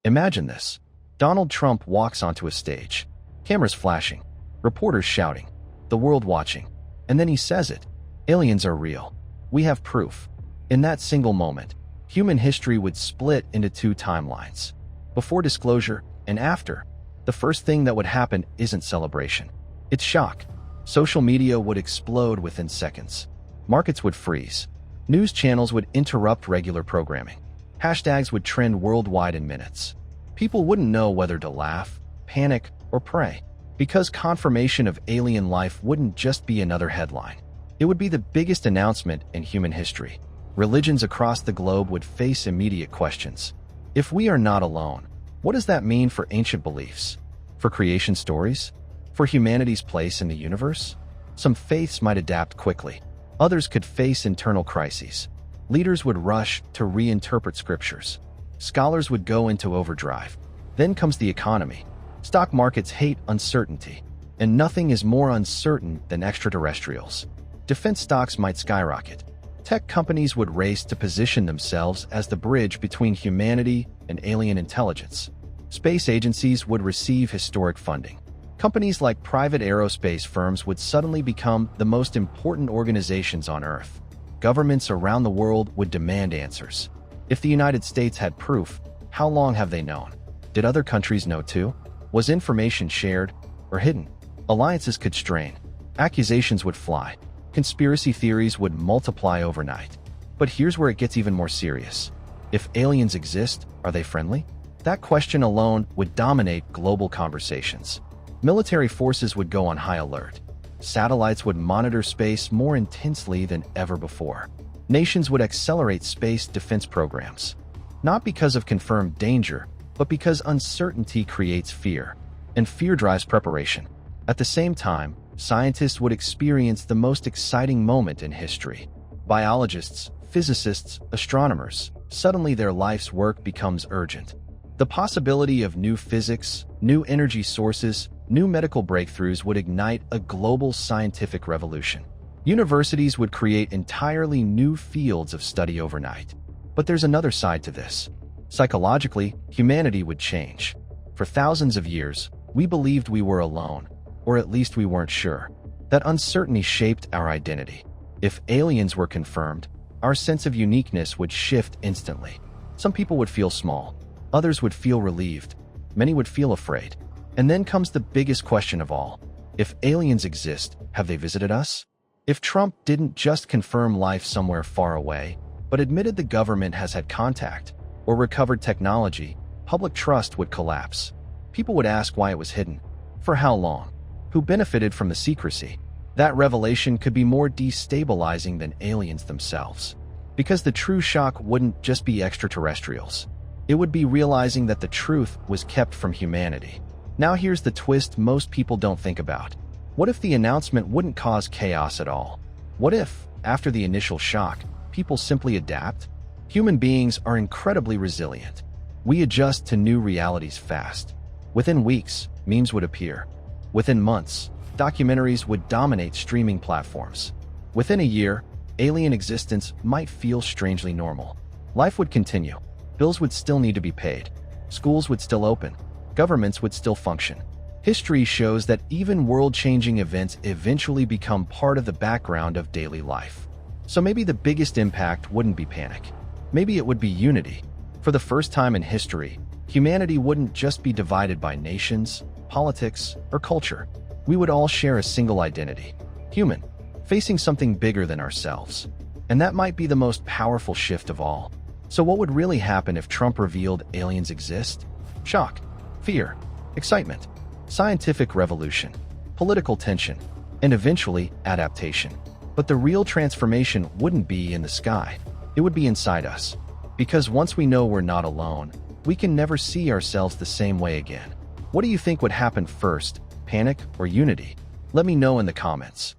Imagine this. Donald Trump walks onto a stage. Cameras flashing, reporters shouting, the world watching. And then he says it. Aliens are real. We have proof. In that single moment, human history would split into two timelines. Before disclosure and after. The first thing that would happen isn't celebration. It's shock. Social media would explode within seconds. Markets would freeze. News channels would interrupt regular programming. Hashtags would trend worldwide in minutes. People wouldn't know whether to laugh, panic, or pray, because confirmation of alien life wouldn't just be another headline. It would be the biggest announcement in human history. Religions across the globe would face immediate questions. If we are not alone, what does that mean for ancient beliefs? For creation stories? For humanity's place in the universe? Some faiths might adapt quickly. Others could face internal crises. Leaders would rush to reinterpret scriptures. Scholars would go into overdrive. Then comes the economy. Stock markets hate uncertainty, and nothing is more uncertain than extraterrestrials. Defense stocks might skyrocket. Tech companies would race to position themselves as the bridge between humanity and alien intelligence. Space agencies would receive historic funding. Companies like private aerospace firms would suddenly become the most important organizations on Earth. Governments around the world would demand answers. If the United States had proof, how long have they known? Did other countries know too? Was information shared or hidden? Alliances could strain. Accusations would fly. Conspiracy theories would multiply overnight. But here's where it gets even more serious. If aliens exist, are they friendly? That question alone would dominate global conversations. Military forces would go on high alert. Satellites would monitor space more intensely than ever before. Nations would accelerate space defense programs. Not because of confirmed danger, but because uncertainty creates fear, and fear drives preparation. At the same time, scientists would experience the most exciting moment in history. Biologists, physicists, astronomers, suddenly their life's work becomes urgent. The possibility of new physics, new energy sources, new medical breakthroughs would ignite a global scientific revolution. Universities would create entirely new fields of study overnight. But there's another side to this. Psychologically, humanity would change. For thousands of years, we believed we were alone, or at least we weren't sure. That uncertainty shaped our identity. If aliens were confirmed, our sense of uniqueness would shift instantly. Some people would feel small. Others would feel relieved. Many would feel afraid. And then comes the biggest question of all. If aliens exist, have they visited us? If Trump didn't just confirm life somewhere far away, but admitted the government has had contact or recovered technology, public trust would collapse. People would ask why it was hidden. For how long? Who benefited from the secrecy? That revelation could be more destabilizing than aliens themselves. Because the true shock wouldn't just be extraterrestrials. It would be realizing that the truth was kept from humanity. Now here's the twist most people don't think about. What if the announcement wouldn't cause chaos at all? What if, after the initial shock, people simply adapt? Human beings are incredibly resilient. We adjust to new realities fast. Within weeks, memes would appear. Within months, documentaries would dominate streaming platforms. Within a year, alien existence might feel strangely normal. Life would continue. Bills would still need to be paid. Schools would still open. Governments would still function. History shows that even world-changing events eventually become part of the background of daily life. So maybe the biggest impact wouldn't be panic. Maybe it would be unity. For the first time in history, humanity wouldn't just be divided by nations, politics, or culture. We would all share a single identity. Human, facing something bigger than ourselves. And that might be the most powerful shift of all. So what would really happen if Trump revealed aliens exist? Shock, fear, excitement, scientific revolution, political tension, and eventually adaptation. But the real transformation wouldn't be in the sky. It would be inside us. Because once we know we're not alone, we can never see ourselves the same way again. What do you think would happen first, panic or unity? Let me know in the comments.